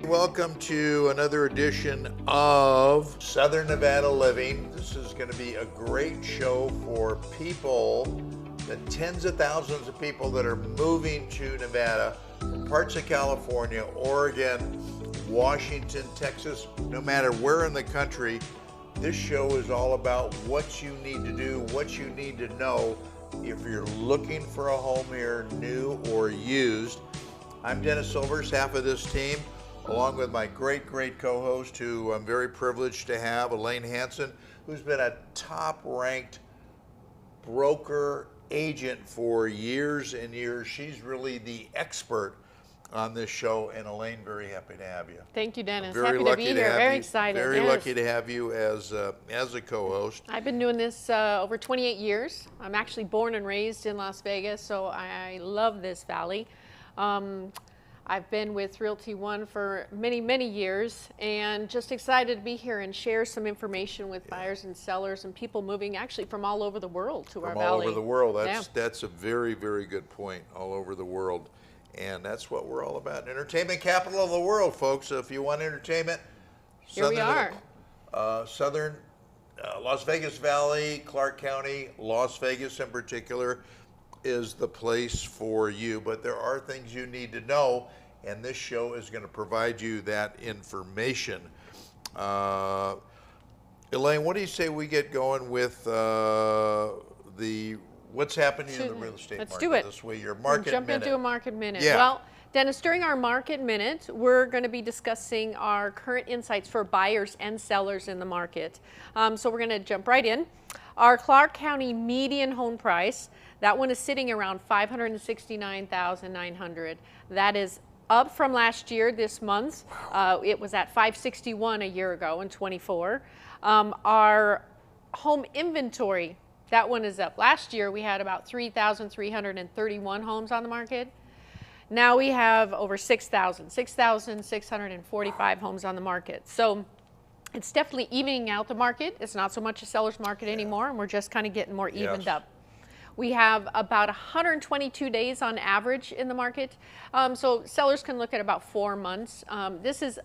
Welcome to another edition of Southern Nevada Living. This is going to be a great show for people, the tens of thousands of people that are moving to Nevada from parts of California, Oregon, Washington, Texas, no matter where in the country. This show is all about what you need to do, what you need to know if you're looking for a home here, new or used. I'm Dennis Silvers, half of this team, along with my great co-host, who I'm very privileged to have, Elaine Hansen, who's been a top-ranked broker agent for years and years. She's really the expert on this show, and Elaine, very happy to have you. Thank you, Dennis. Very happy to be here. Very excited. Very yes. lucky to have you as a co-host. I've been doing this over 28 years. I'm actually born and raised in Las Vegas, so I love this valley. I've been with Realty One for many years, and just excited to be here and share some information with buyers and sellers and people moving actually from all over the world to our valley. All over the world. That's a very good point. All over the world. And that's what we're all about. Entertainment capital of the world, folks. So if you want entertainment, here we are. Southern Las Vegas Valley, Clark County, Las Vegas in particular, is the place for you. But there are things you need to know, and this show is going to provide you that information. Elaine, what do you say we get going with what's happening in the real estate market this week? Your market jump minute. Into a market minute. Yeah. Well, Dennis, during our market minute, we're going to be discussing our current insights for buyers and sellers in the market. So we're going to jump right in. Our Clark County median home price, that one is sitting around $569,900. That is up from last year this month. It was at $561 a year ago in 24. Our home inventory, that one is up. Last year we had about 3,331 homes on the market. Now we have over 6,645 homes on the market. So it's definitely evening out the market. It's not so much a seller's market anymore, and we're just kind of getting more evened up. We have about 122 days on average in the market. So sellers can look at about 4 months. This is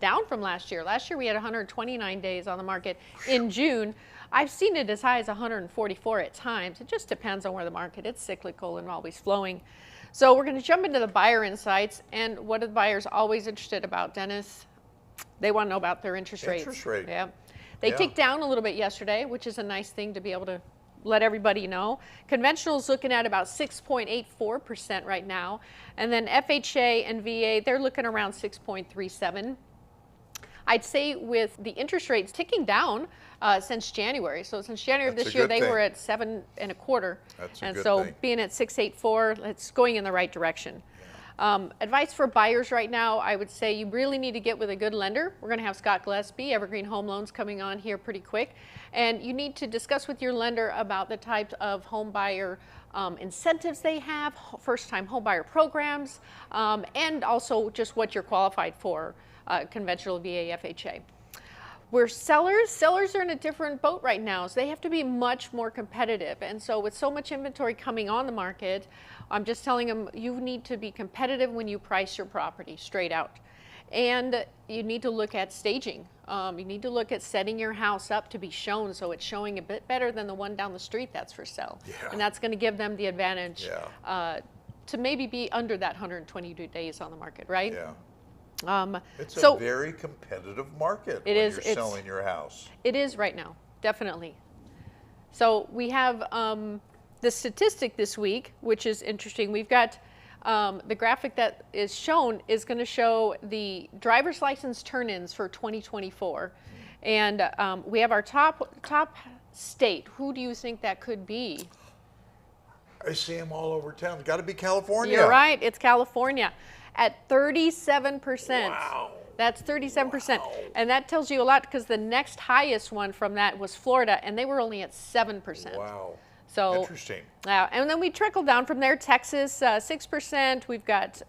down from last year. Last year we had 129 days on the market in June. I've seen it as high as 144 at times. It just depends on where the market. It's cyclical and always flowing. So we're going to jump into the buyer insights. And what are the buyers always interested about, Dennis? They want to know about their interest rates. Interest rate. Yeah. They ticked down a little bit yesterday, which is a nice thing to be able to let everybody know. Conventional is looking at about 6.84% right now. And then FHA and VA, they're looking around 6.37%. I'd say with the interest rates ticking down since January. So since January of this year, they were at 7.25%. And so being at 6.84, it's going in the right direction. Advice for buyers right now, I would say you really need to get with a good lender. We're going to have Scott Gillespie, Evergreen Home Loans, coming on here pretty quick. And you need to discuss with your lender about the types of home buyer incentives they have, first-time home buyer programs, and also just what you're qualified for, conventional VA, FHA. Where sellers are in a different boat right now, so they have to be much more competitive. And so with so much inventory coming on the market, I'm just telling them you need to be competitive when you price your property straight out. And you need to look at staging. You need to look at setting your house up to be shown so it's showing a bit better than the one down the street that's for sale. And that's going to give them the advantage to maybe be under that 122 days on the market, right? It's a very competitive market when you're selling your house. It is right now, definitely. So we have the statistic this week, which is interesting. We've got the graphic that is shown is going to show the driver's license turn-ins for 2024. And we have our top state. Who do you think that could be? I see them all over town. It's got to be California. You're right. It's California at 37%. Wow. That's 37%. Wow. And that tells you a lot because the next highest one from that was Florida, and they were only at 7%. Wow. So interesting. And then we trickle down from there. Texas, 6%. We've got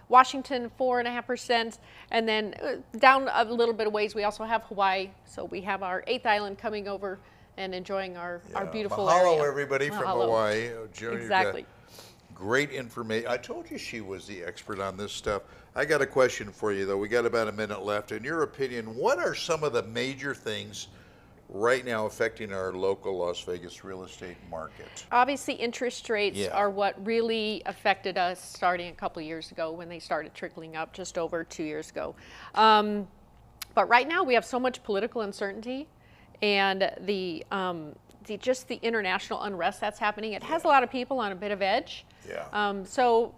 Washington, 4.5%. And then down a little bit of ways, we also have Hawaii. So we have our 8th island coming over and enjoying our beautiful area. Mahalo, everybody from Hawaii. Exactly. great information. I told you she was the expert on this stuff. I got a question for you, though. We got about a minute left. In your opinion, what are some of the major things right now affecting our local Las Vegas real estate market? Obviously, interest rates are what really affected us starting a couple of years ago when they started trickling up just over 2 years ago. But right now we have so much political uncertainty and just the international unrest that's happening. It has a lot of people on a bit of edge. So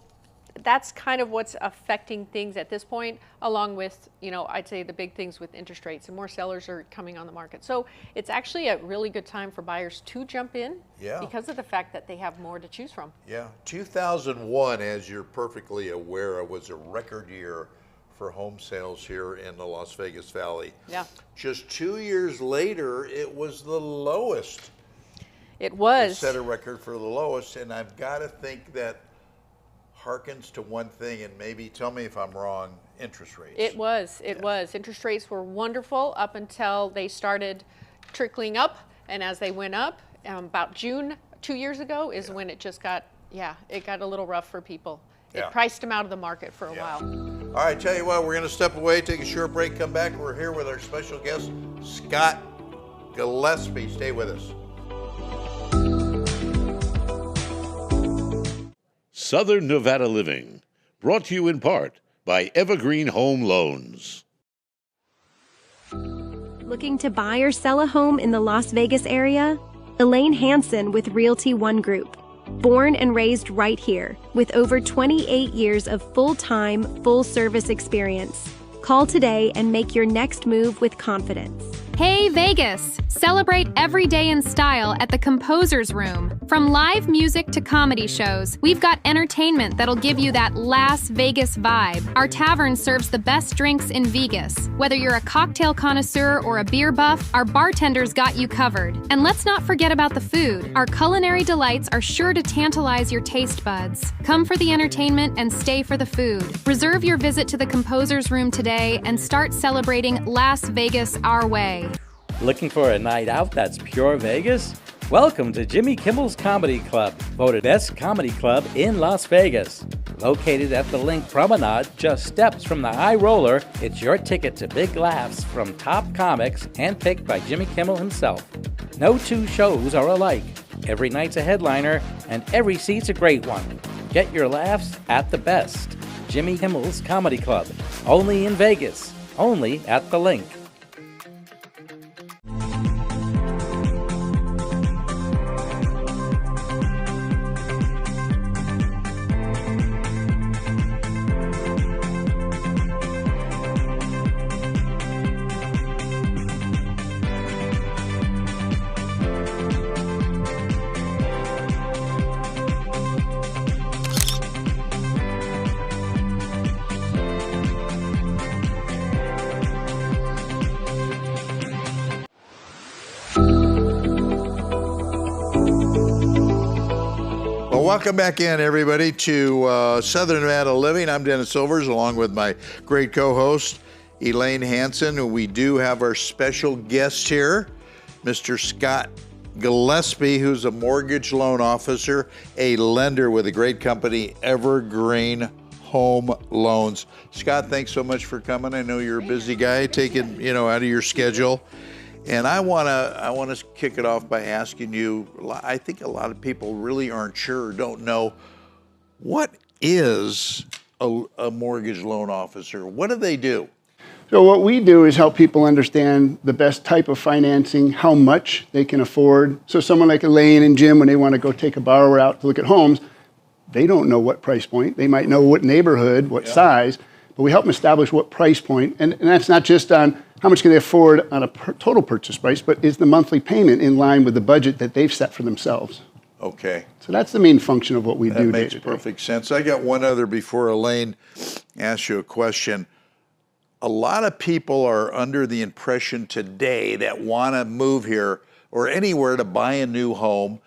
that's kind of what's affecting things at this point, along with, I'd say the big things with interest rates, and more sellers are coming on the market. So it's actually a really good time for buyers to jump in because of the fact that they have more to choose from. 2001, as you're perfectly aware of, was a record year for home sales here in the Las Vegas Valley. Just 2 years later, it was the lowest. It was. It set a record for the lowest, and I've got to think that harkens to one thing, and maybe tell me if I'm wrong, interest rates. It was. Interest rates were wonderful up until they started trickling up, and as they went up, about June 2 years ago is when it just got, it got a little rough for people. It priced them out of the market for a while. All right, tell you what, we're going to step away, take a short break, come back. We're here with our special guest, Scott Gillespie. Stay with us. Southern Nevada Living, brought to you in part by Evergreen Home Loans. Looking to buy or sell a home in the Las Vegas area? Elaine Hansen with Realty One Group. Born and raised right here, with over 28 years of full-time, full-service experience. Call today and make your next move with confidence. Hey Vegas! Celebrate every day in style at the Composer's Room. From live music to comedy shows, we've got entertainment that'll give you that Las Vegas vibe. Our tavern serves the best drinks in Vegas. Whether you're a cocktail connoisseur or a beer buff, our bartenders got you covered. And let's not forget about the food. Our culinary delights are sure to tantalize your taste buds. Come for the entertainment and stay for the food. Reserve your visit to the Composer's Room today and start celebrating Las Vegas our way. Looking for a night out that's pure Vegas? Welcome to Jimmy Kimmel's Comedy Club, voted best comedy club in Las Vegas. Located at the Link Promenade, just steps from the High Roller, it's your ticket to big laughs from top comics handpicked by Jimmy Kimmel himself. No two shows are alike. Every night's a headliner, and every seat's a great one. Get your laughs at the best. Jimmy Kimmel's Comedy Club, only in Vegas, only at the Link. Welcome back in, everybody, to Southern Nevada Living. I'm Dennis Silvers, along with my great co-host, Elaine Hansen. We do have our special guest here, Mr. Scott Gillespie, who's a mortgage loan officer, a lender with a great company, Evergreen Home Loans. Scott, thanks so much for coming. I know you're a busy guy, taking out of your schedule. And I want to kick it off by asking you, I think a lot of people really aren't sure or don't know, what is a mortgage loan officer? What do they do? So what we do is help people understand the best type of financing, how much they can afford. So someone like Elaine and Jim, when they want to go take a borrower out to look at homes, they don't know what price point. They might know what neighborhood, what size, but we help them establish what price point. And that's not just on how much can they afford on a total purchase price, but is the monthly payment in line with the budget that they've set for themselves? Okay. So that's the main function of what we do. That makes perfect sense. I got one other before Elaine asks you a question. A lot of people are under the impression today that want to move here or anywhere to buy a new home,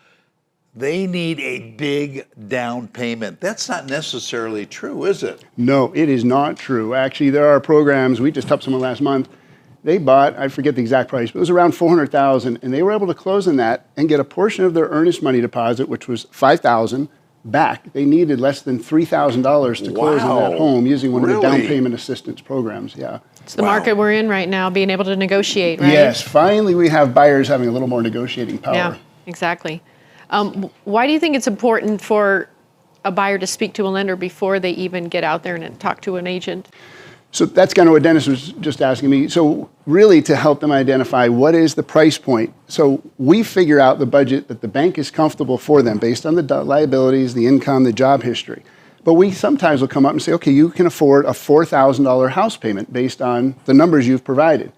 they need a big down payment. That's not necessarily true, is it? No, it is not true. Actually, there are programs. We just helped someone last month. They bought, I forget the exact price, but it was around $400,000, and they were able to close on that and get a portion of their earnest money deposit, which was $5,000, back. They needed less than $3,000 to close on that home using one of the down payment assistance programs. Yeah. It's the market we're in right now, being able to negotiate, right? Yes, finally we have buyers having a little more negotiating power. Yeah, exactly. Why do you think it's important for a buyer to speak to a lender before they even get out there and talk to an agent? So that's kind of what Dennis was just asking me. So really to help them identify what is the price point. So we figure out the budget that the bank is comfortable for them based on the liabilities, the income, the job history. But we sometimes will come up and say, okay, you can afford a $4,000 house payment based on the numbers you've provided.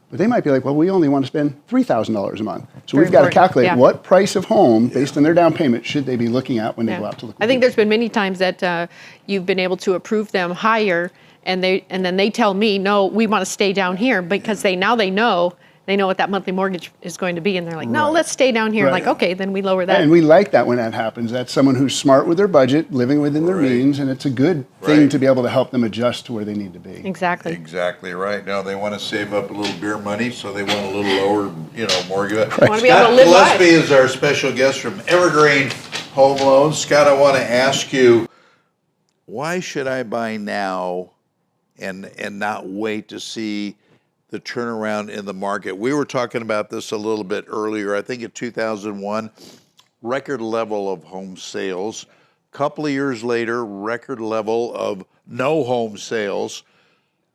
But they might be like, well, we only want to spend $3,000 a month. So we've got to calculate what price of home based on their down payment should they be looking at when they go out to look. I think there's been many times that you've been able to approve them higher, and then they tell me, no, we want to stay down here, because they know what that monthly mortgage is going to be, and they're like, no, let's stay down here. Like, okay, then we lower that. And we like that when that happens. That's someone who's smart with their budget, living within their means, and it's a good thing to be able to help them adjust to where they need to be. Exactly. Exactly right. Now they want to save up a little beer money, so they want a little lower, mortgage. They want to be able to live Scott Gillespie is our special guest from Evergreen Home Loans. Scott, I want to ask you, why should I buy now and not wait to see the turnaround in the market? We were talking about this a little bit earlier. I think in 2001, record level of home sales. Couple of years later, record level of no home sales.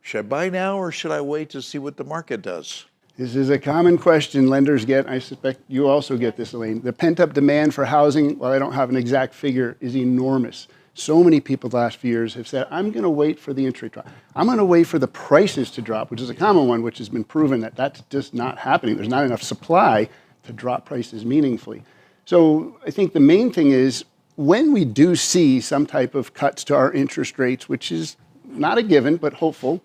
Should I buy now or should I wait to see what the market does? This is a common question lenders get. I suspect you also get this, Elaine. The pent-up demand for housing, while I don't have an exact figure, is enormous. So many people the last few years have said, I'm going to wait for the interest rate drop. I'm going to wait for the prices to drop, which is a common one, which has been proven that that's just not happening. There's not enough supply to drop prices meaningfully. So I think the main thing is when we do see some type of cuts to our interest rates, which is not a given, but hopeful,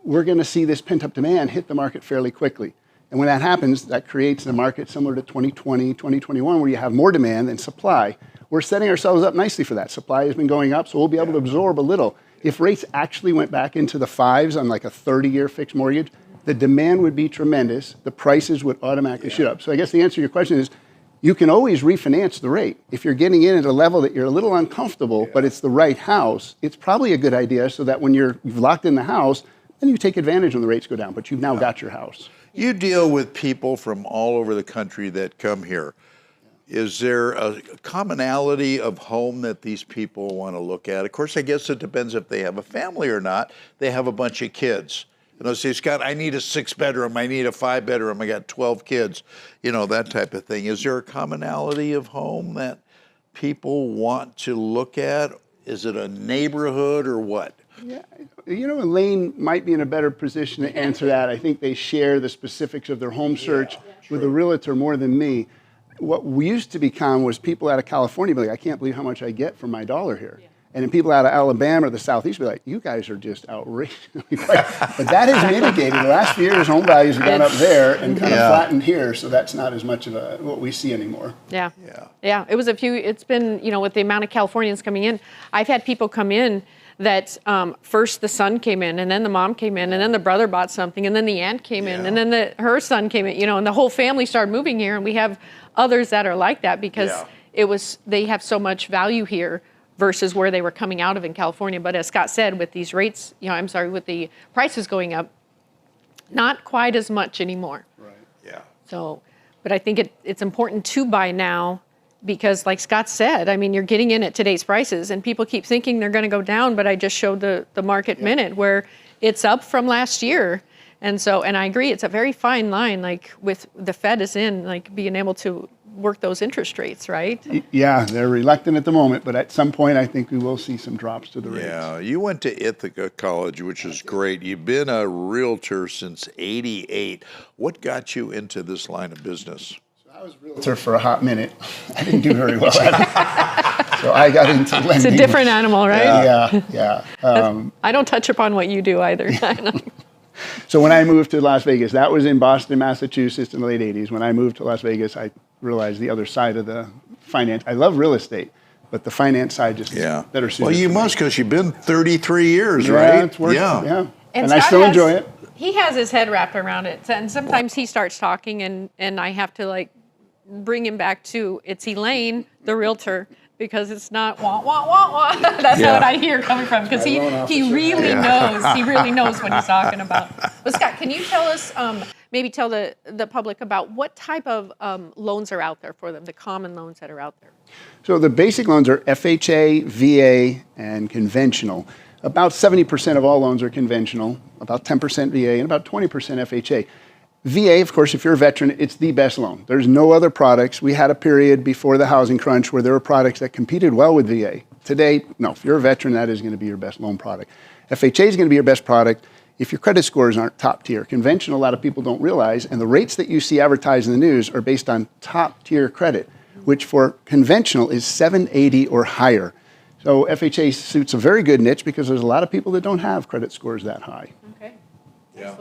we're going to see this pent-up demand hit the market fairly quickly. And when that happens, that creates a market similar to 2020, 2021, where you have more demand than supply. We're setting ourselves up nicely for that. Supply has been going up, so we'll be able to absorb a little. If rates actually went back into the fives on like a 30-year fixed mortgage, the demand would be tremendous. The prices would automatically shoot up. So I guess the answer to your question is, you can always refinance the rate. If you're getting in at a level that you're a little uncomfortable, but it's the right house, it's probably a good idea so that when you've locked in the house, then you take advantage when the rates go down, but you've now got your house. You deal with people from all over the country that come here. Is there a commonality of home that these people want to look at? Of course, I guess it depends if they have a family or not. They have a bunch of kids. And they'll say, Scott, I need a 6-bedroom, I need a 5-bedroom, I got 12 kids, that type of thing. Is there a commonality of home that people want to look at? Is it a neighborhood or what? Yeah, Elaine might be in a better position to answer that. I think they share the specifics of their home search with a realtor more than me. What we used to become was people out of California be like, I can't believe how much I get for my dollar here. Yeah. And then people out of Alabama or the Southeast be like, you guys are just outrageous. But that has mitigated. The last few years, home values have gone up there and kind of flattened here, so that's not as much of what we see anymore. Yeah. It's been, with the amount of Californians coming in, I've had people come in that first the son came in, and then the mom came in, and then the brother bought something, and then the aunt came in, and then her son came in, and the whole family started moving here, and we have others that are like that because they have so much value here versus where they were coming out of in California. But as Scott said, with these rates, with the prices going up, not quite as much anymore. Right. Yeah. So, but I think it's important to buy now because, like Scott said, you're getting in at today's prices, and people keep thinking they're going to go down. But I just showed the market minute where it's up from last year. And I agree, it's a very fine line, like with the Fed is in, like being able to work those interest rates, right? Yeah, they're reluctant at the moment, but at some point I think we will see some drops to the rates. Yeah, you went to Ithaca College, which is great. You've been a realtor since '88. What got you into this line of business? I was a realtor for a hot minute. I didn't do very well at it. So I got into lending. It's a different animal, right? Yeah. I don't touch upon what you do either. So when I moved to Las Vegas, that was in Boston, Massachusetts in the late 80s. When I moved to Las Vegas, I realized the other side of the finance. I love real estate, but the finance side just is better suited. Well, you must, because you've been 33 years, right? It's worked, yeah. And Scott I still enjoy it. He has his head wrapped around it. And sometimes he starts talking and I have to bring him back to, it's Elaine, the realtor, because it's not wah, wah, wah, wah. That's what I hear coming from, because he really knows. He really knows what he's talking about. But Scott, can you tell us, maybe tell the public about what type of loans are out there for them, the common loans that are out there? So the basic loans are FHA, VA, and conventional. About 70% of all loans are conventional, about 10% VA, and about 20% FHA. VA, of course, if you're a veteran, it's the best loan. There's no other products. We had a period before the housing crunch where there were products that competed well with VA. Today, no, if you're a veteran, that is going to be your best loan product. FHA is going to be your best product if your credit scores aren't top tier. Conventional, a lot of people don't realize, and the rates that you see advertised in the news are based on top tier credit, which for conventional is 780 or higher. So FHA suits a very good niche because there's a lot of people that don't have credit scores that high. Okay. Yeah,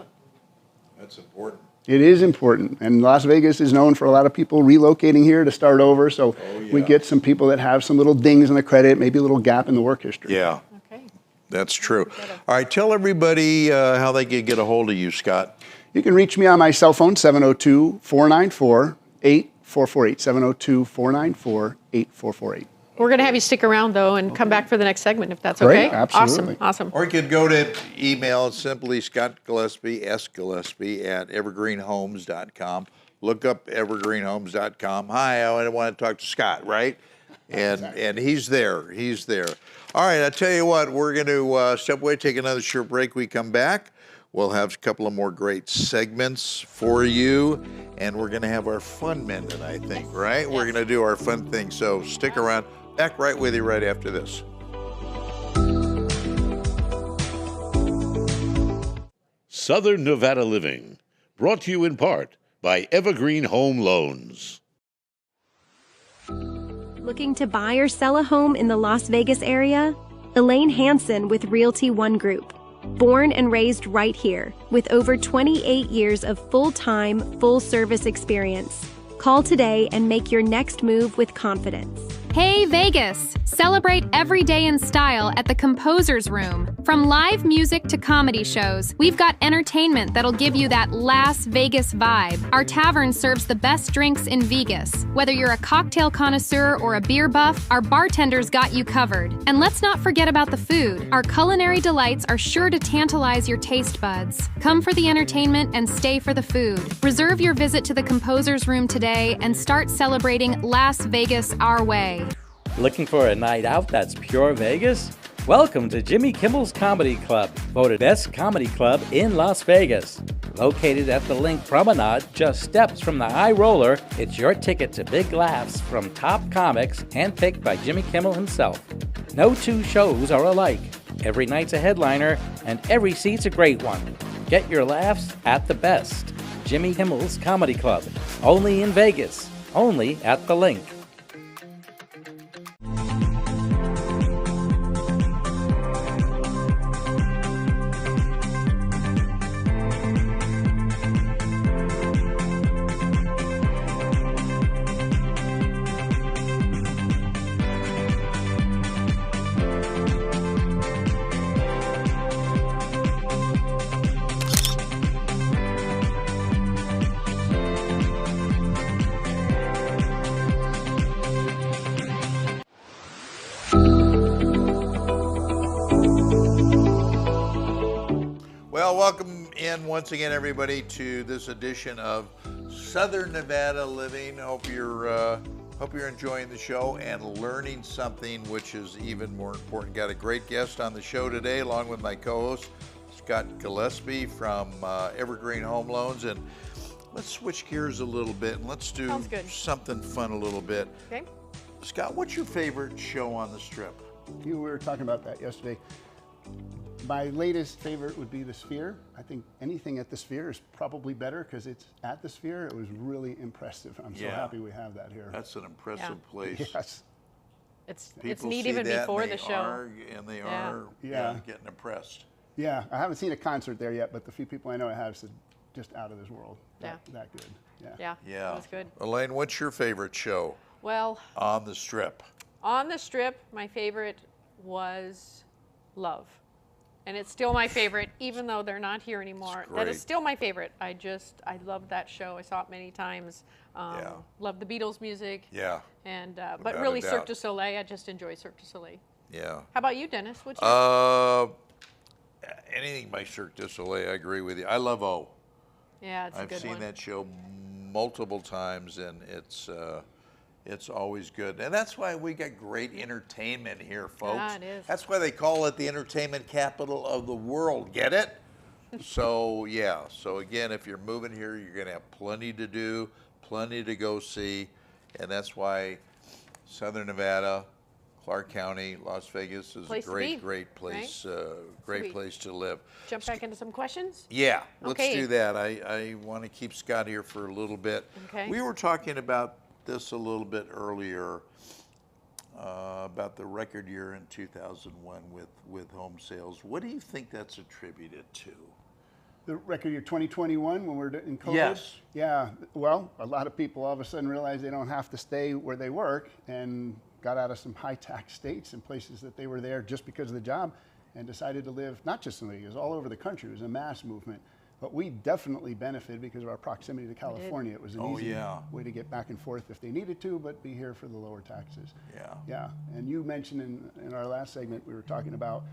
that's important. It is important, and Las Vegas is known for a lot of people relocating here to start over, so we get some people that have some little dings in the credit, maybe a little gap in the work history. Yeah, Okay. that's true. All right, tell everybody how they can get a hold of you, Scott. You can reach me on my cell phone, 702-494-8448, 702-494-8448. We're going to have you stick around, though, and come back for the next segment, if that's Great, okay. absolutely. Awesome. Or you could go to email simply Scott Gillespie, S. Gillespie at evergreenhomes.com. Look up evergreenhomes.com. Hi, I want to talk to Scott, right? And he's there. He's there. All right, I tell you what, we're going to step away, take another short break. We come back. We'll have a couple of more great segments for you, and we're going to have our fun minute, I think, right? Yes. We're going to do our fun thing, so stick around. Back right with you right after this. Southern Nevada Living, brought to you in part by Evergreen Home Loans. Looking to buy or sell a home in the Las Vegas area? Elaine Hansen with Realty One Group. Born and raised right here, with over 28 years of full-time, full-service experience. Call today and make your next move with confidence. Hey Vegas! Celebrate every day in style at the Composer's Room. From live music to comedy shows, we've got entertainment that'll give you that Las Vegas vibe. Our tavern serves the best drinks in Vegas. Whether you're a cocktail connoisseur or a beer buff, our bartenders got you covered. And let's not forget about the food. Our culinary delights are sure to tantalize your taste buds. Come for the entertainment and stay for the food. Reserve your visit to the Composer's Room today and start celebrating Las Vegas our way. Looking for a night out that's pure Vegas? Welcome to Jimmy Kimmel's Comedy Club, voted best comedy club in Las Vegas. Located at the Link Promenade, just steps from the High Roller, it's your ticket to big laughs from top comics handpicked by Jimmy Kimmel himself. No two shows are alike. Every night's a headliner, and every seat's a great one. Get your laughs at the best. Jimmy Kimmel's Comedy Club, only in Vegas, only at the Link. Well, welcome in once again, everybody, to this edition of Southern Nevada Living. Hope you're enjoying the show and learning something, which is even more important. Got a great guest on the show today, along with my co-host Scott Gillespie from Evergreen Home Loans, and let's switch gears a little bit and let's do something fun a little bit. Okay. Scott, what's your favorite show on the Strip? We were talking about that yesterday. My latest favorite would be the Sphere. I think anything at the Sphere is probably better because it's at the Sphere. It was really impressive. I'm so happy we have that here. That's an impressive place. Yes. It's People neat see even that before and the they show. are getting impressed. Yeah, I haven't seen a concert there yet, but the few people I know I have said just out of this world. Yeah. That good. Yeah. Yeah. It was good. Elaine, what's your favorite show Well, on the Strip? on the Strip, my favorite was Love. And it's still my favorite, even though they're not here anymore. That is still my favorite. I love that show. I saw it many times. Love the Beatles music. Yeah. And but Without really, a doubt. Cirque du Soleil. I just enjoy Cirque du Soleil. Yeah. How about you, Dennis? What's your Anything by Cirque du Soleil, I agree with you. I love O. Yeah, it's a good I've seen one. that show multiple times, and it's always good. And that's why we got great entertainment here, folks. Yeah, it is. That's why they call it the entertainment capital of the world. Get it? So, yeah. So, again, if you're moving here, you're going to have plenty to do, plenty to go see. And that's why Southern Nevada, Clark County, Las Vegas is Place a to be, great place, Sweet. great place to live. Jump back into some questions? Yeah, let's Okay. do that. I want to keep Scott here for a little bit. Okay. We were talking about this a little bit earlier, about the record year in 2001 with home sales. What do you think that's attributed to? The record year 2021 when we're in COVID? Yes. Yeah, well, a lot of people all of a sudden realize they don't have to stay where they work and got out of some high tax states and places that they were there just because of the job and decided to live, not just in the, it was all over the country. It was a mass movement. But we definitely benefited because of our proximity to California. It was an easy way to get back and forth if they needed to, but be here for the lower taxes. Yeah. Yeah, and you mentioned in our last segment, we were talking about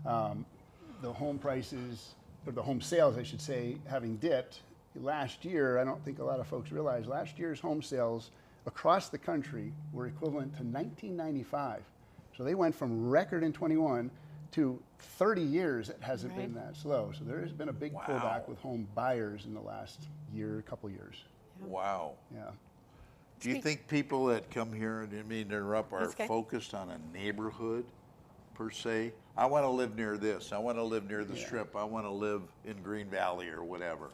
the home prices, or the home sales, I should say, having dipped. Last year, I don't think a lot of folks realize, last year's home sales across the country were equivalent to 1995. So they went from record in 21 to 30 years it hasn't been that slow. So there has been a big pullback with home buyers in the last year, couple years. Wow. Yeah. Do you think people that come here, I didn't mean to interrupt, are That's okay. focused on a neighborhood per se? I want to live near this. I want to live near the Strip. I want to live in Green Valley or whatever.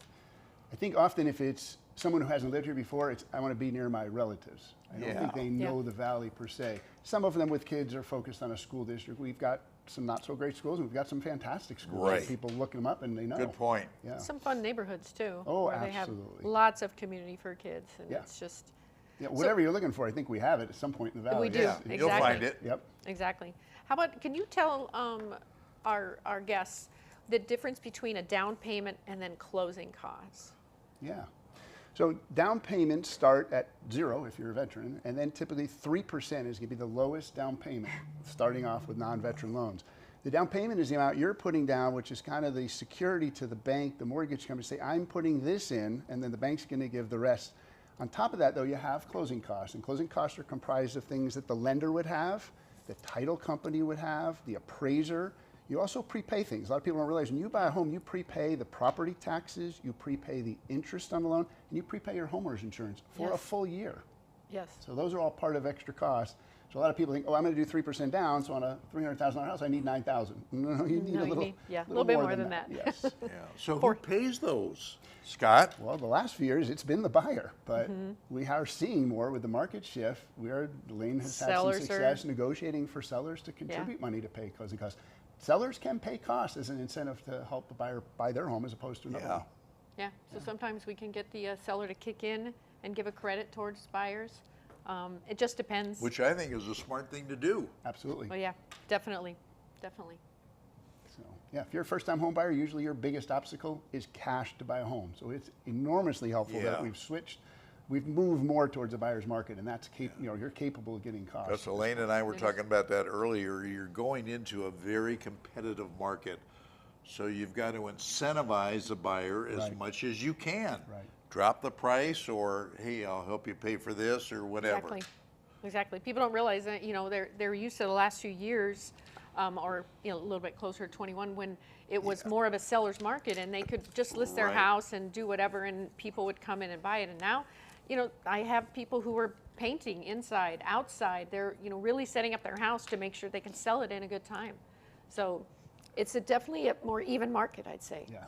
I think often if it's someone who hasn't lived here before, it's I want to be near my relatives. I don't think they know the valley per se. Some of them with kids are focused on a school district. We've got some not so great schools and we've got some fantastic schools. Right. People looking them up and they know. Good point. Yeah. Some fun neighborhoods too. Oh, where they have absolutely. lots of community for kids, and it's just Yeah, whatever you're looking for, I think we have it at some point in the valley. we do. Yeah, Exactly. you'll find it. Yep. exactly. How about, can you tell our guests the difference between a down payment and then closing costs? Yeah. So down payments start at 0 if you're a veteran, and then typically 3% is going to be the lowest down payment, starting off with non-veteran loans. The down payment is the amount you're putting down, which is kind of the security to the bank, the mortgage company, say, I'm putting this in, and then the bank's going to give the rest. On top of that, though, you have closing costs, and closing costs are comprised of things that the lender would have, the title company would have, the appraiser. You also prepay things. A lot of people don't realize when you buy a home, you prepay the property taxes, you prepay the interest on the loan, and you prepay your homeowner's insurance for a full year. Yes. So those are all part of extra costs. So a lot of people think, oh, I'm going to do 3% down, so on a $300,000 house, I need $9,000. No, you need a little bit more than that. Yes. Yeah. So who pays those, Scott? Well, the last few years, it's been the buyer, but we are seeing more with the market shift. Elaine has had some Sellers success negotiating for sellers to contribute money to pay closing costs. Sellers can pay costs as an incentive to help the buyer buy their home as opposed to another one. Yeah. So sometimes we can get the seller to kick in and give a credit towards buyers. It just depends. Which I think is a smart thing to do. Absolutely. Oh yeah, definitely. So, yeah, if you're a first-time home buyer, usually your biggest obstacle is cash to buy a home. So it's enormously helpful that we've moved more towards a buyer's market, and that's you're capable of getting costs. Because Elaine and I were talking about that earlier. You're going into a very competitive market, so you've got to incentivize the buyer as much as you can. Right. Drop the price, or hey, I'll help you pay for this, or whatever. Exactly. People don't realize that they're used to the last few years, or a little bit closer to 21 when it was more of a seller's market and they could just list their house and do whatever, and people would come in and buy it. And now, I have people who are painting inside, outside. They're really setting up their house to make sure they can sell it in a good time. So it's definitely a more even market, I'd say. Yeah.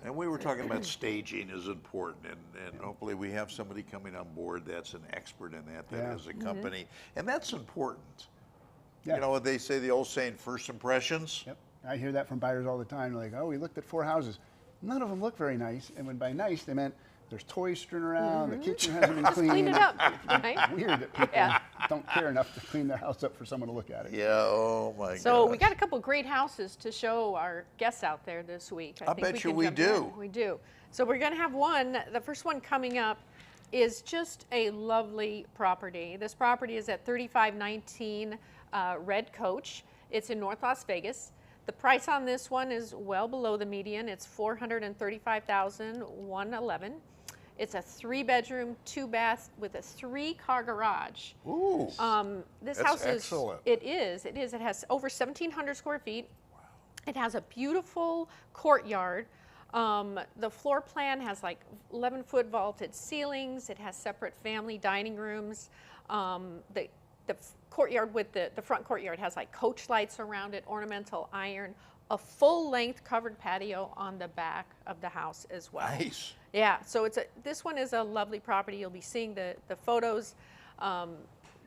And we were talking about staging is important, and hopefully we have somebody coming on board that's an expert in that has a company, and that's important. Yeah. You know what they say, the old saying, first impressions? Yep. I hear that from buyers all the time. They're like, oh, we looked at 4 houses. None of them look very nice. And when by nice, they meant there's toys strewn around, the kitchen hasn't been cleaned. Clean it up, right? It's weird that people don't care enough to clean their house up for someone to look at it. Yeah, oh my god. So we got a couple great houses to show our guests out there this week. I bet you can we jump do. in. We do. So we're going to have one. The first one coming up is just a lovely property. This property is at 3519 Red Coach. It's in North Las Vegas. The price on this one is well below the median. It's $435,111. It's a 3-bedroom, 2-bath with a 3-car garage. Ooh. This That's house is excellent. It is. It has over 1,700 square feet. Wow. It has a beautiful courtyard. The floor plan has like 11-foot vaulted ceilings. It has separate family dining rooms. The courtyard with the front courtyard has like coach lights around it, ornamental iron, a full-length covered patio on the back of the house as well. Nice. Yeah, so this one is a lovely property. You'll be seeing the photos.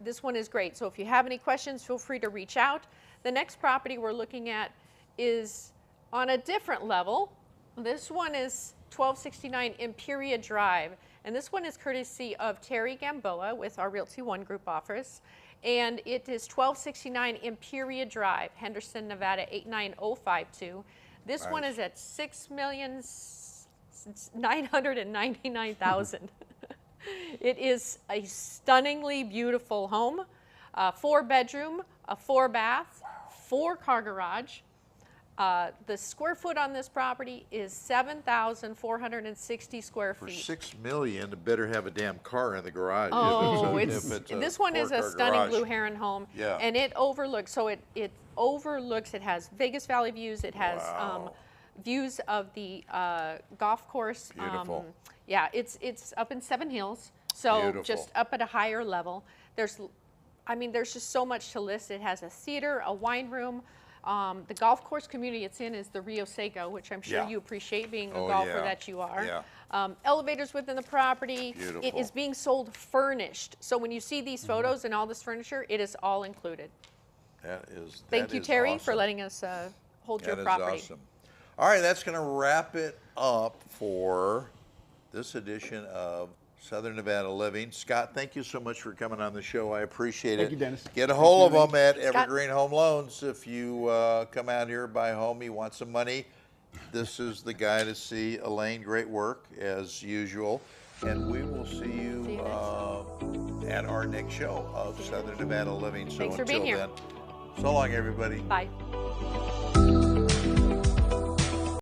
This one is great. So if you have any questions, feel free to reach out. The next property we're looking at is on a different level. This one is 1269 Imperia Drive, and this one is courtesy of Terry Gamboa with our Realty One Group office, and it is 1269 Imperia Drive, Henderson, Nevada 89052. This one is at $6,999,000. It is a stunningly beautiful home, 4-bedroom, a 4-bath, 4-car garage. The square foot on this property is 7,460 square For feet. $6 million, it better have a damn car in the garage. Oh, if it's a this one is a 4-car stunning garage. blue heron home. Yeah. And it overlooks, so it overlooks, it has Vegas Valley views, it has Wow. views of the golf course. Beautiful. Yeah, it's up in Seven Hills, so Beautiful. just up at a higher level. There's just so much to list. It has a theater, a wine room. The golf course community it's in is the Rio Seco, which I'm sure Yeah. you appreciate being the Oh, golfer yeah. that you are. Yeah. Elevators within the property. Beautiful. It is being sold furnished. So when you see these photos and all this furniture, it is all included. Thank you, Terry, awesome. for letting us hold your That is property. awesome. All right, that's going to wrap it up for this edition of Southern Nevada Living. Scott, thank you so much for coming on the show. I appreciate it. Thank you, Dennis. Get a hold of them at Scott. Evergreen Home Loans. If you come out here, buy a home, you want some money, this is the guy to see. Elaine, great work as usual. And we will see you, See you next at our next show of Southern Nevada Living. So Thanks for until being here. then, so long, everybody. Bye.